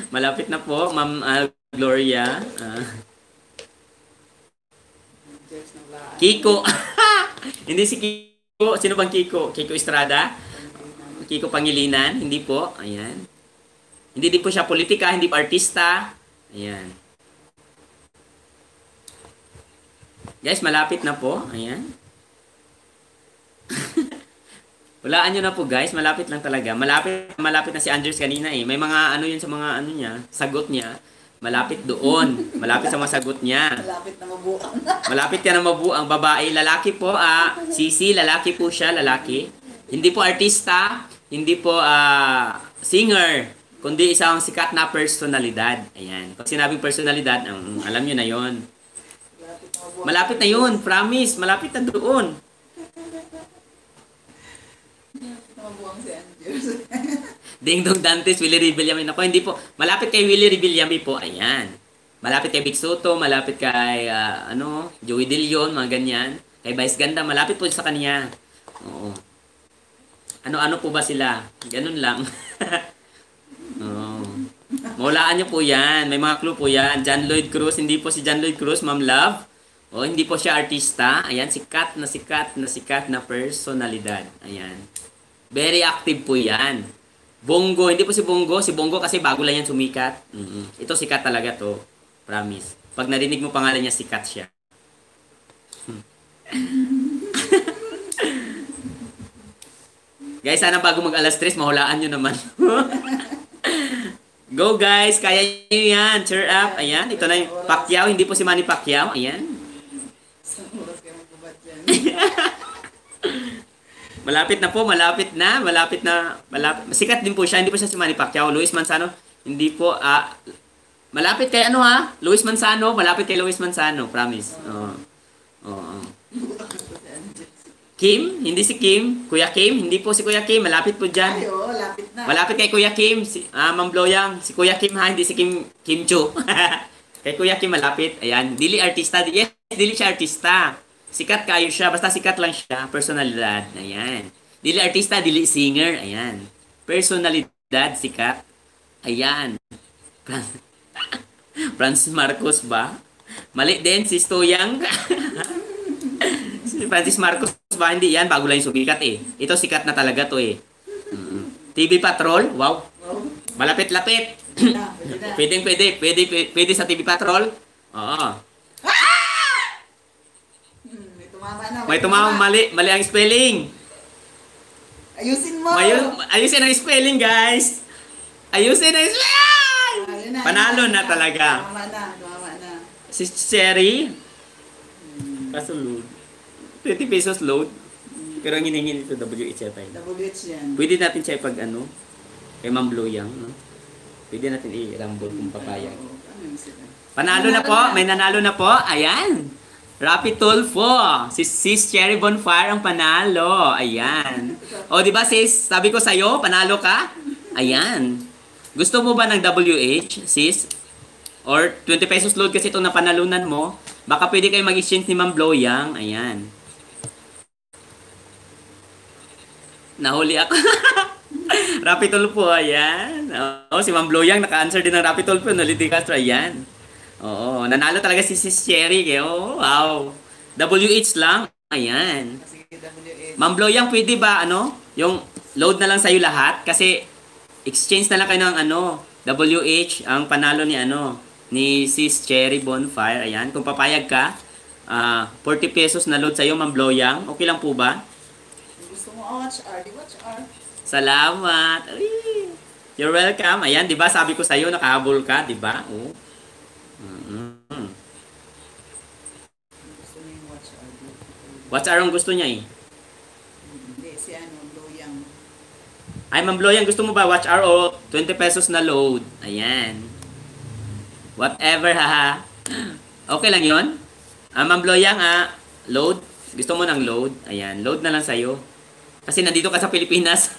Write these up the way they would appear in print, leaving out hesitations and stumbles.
Malapit na po, Ma'am Gloria. Kiko. Hindi si Kiko. Sino bang Kiko? Kiko Estrada? Kiko Pangilinan? Hindi po. Ayan. Hindi din po siya politika, hindi po artista. Ayan. Guys, malapit na po. Ayan. Walaan nyo na po guys, malapit lang talaga. Malapit na si Andres kanina eh. May mga ano yun sa mga ano niya, sagot niya. Malapit doon. Malapit sa mga sagot niya. Malapit na mabuang. Malapit ka na mabuang babae. Lalaki po, Sisi, lalaki po siya, lalaki. Hindi po artista, hindi po singer, kundi isang sikat na personalidad. Ayan. Pag sinabing personalidad, alam nyo na yon. Malapit na yun, promise. Malapit na doon. Mabuang si Andres. Ding Dong Dantes, Willie Revillame. Ako, hindi po. Malapit kay Willie Revillame po. Ayan. Malapit kay Vic Soto, malapit kay, Joey De Leon, mga ganyan. Kay Vice Ganda, malapit po sa kanya. Oo. Ano-ano po ba sila? Ganun lang. Oo. Maulaan nyo po yan. May mga clue po yan. John Lloyd Cruz, hindi po si John Lloyd Cruz, Ma'am Love. O, hindi po siya artista. Ayan, sikat na personalidad. Ayan. Very active po yan. Bongo, hindi po si Bongo. Si Bongo kasi bago lang yan sumikat. Ito sikat talaga to. Promise. Pag narinig mo pangalan niya, sikat siya. Guys, sana bago mag alas 3, mahulaan nyo naman. Go guys, kaya nyo yan. Cheer up. Ayan, ito na yung Pacquiao. Hindi po si Manny Pacquiao. Ayan. Malapit na po, malapit na. Sikat din po siya, hindi po siya si Manny Pacquiao. Luis Manzano, hindi po, malapit kay Luis Manzano, malapit kay Luis Manzano, promise. Kim, hindi si Kim. Kuya Kim, hindi po si Kuya Kim, malapit po dyan. Ay, oo, lapit na. Malapit kay Kuya Kim, Ma'am Bloyang, si Kuya Kim hindi si Kim Cho. Kay Kuya Kim malapit, ayan, dili artista, yes, dili siya artista. Sikat kayo siya, basta sikat lang siya, personalidad, ayan. Dili artista, dili singer, ayan. Personalidad, sikat, ayan. Francis Marcos ba? Mali din, si Stoyang. Si Francis Marcos ba? Hindi yan, bago lang yung sumikat eh. Ito sikat na talaga to eh. TV Patrol, wow. Malapit-lapit. Pwede sa TV Patrol. Oo. May tumama, mali ang spelling. Ayusin mo. Ayusin ang spelling, guys. Ayusin ang spelling. Panalo na talaga. Tumama na. Si Cherry. Kaso load. 20 pesos load. Pero ang hiningin ito, WH pa yun. WH yan. Pwede natin siya pag kay Ma'am Bloyang, no? Pwede natin i-rambol kung papayag. Panalo na po. May nanalo na po. Ayan. Rapid Tulfo. Si Sis Cherry Bonfire ang panalo. Ayan. O, di ba sis? Sabi ko sa'yo, panalo ka? Ayan. Gusto mo ba ng WH, sis? Or 20 pesos load kasi itong napanalunan mo. Baka pwede kayo mag-exchange ni Ma'am Bloyang. Ayan. Nahuli ako. Rapid Tulfo. Ayan. O, si Ma'am Bloyang naka-answer din ng Rapid Tulfo. Naliti Castro. Ayan. Oo, nanalo talaga si Sis Cherry. Oh, wow. WH lang. Ayan. Ma'am Bloyang, pwede ba, yung load na lang sa'yo lahat? Kasi, exchange na lang kayo ng, WH, ang panalo ni Sis Cherry Bonfire. Ayan, kung papayag ka, 40 pesos na load sa'yo, Ma'am Bloyang. Okay lang po ba? Gusto mo watch R, di watch R. Salamat. Ay, you're welcome. Ayan, di ba, sabi ko sa'yo, nakahabol ka, di ba? Oh. Watch R ang gusto niya eh. Hindi, si Bloyang. Ay, Ma'am Bloyang, gusto mo ba watch R o 20 pesos na load? Ayan. Whatever, haha. Okay lang yon. Ma'am Bloyang, load. Gusto mo ng load? Ayan, load na lang sa'yo. Kasi nandito ka sa Pilipinas.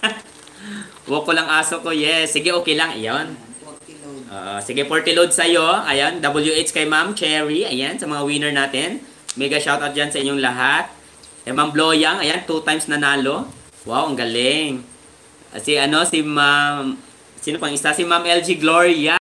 Walk ko lang aso ko, yes. Sige, okay lang. Ayan. 40 load. Sige, 40 load sa'yo. Ayan, WH kay Ma'am Cherry. Ayan, sa mga winner natin. Mega shoutout dyan sa inyong lahat. Ma'am Bloyang, ayan, 2 times nanalo. Wow, ang galing. Si Ma'am, sino pang isa? Si Ma'am LG Gloria.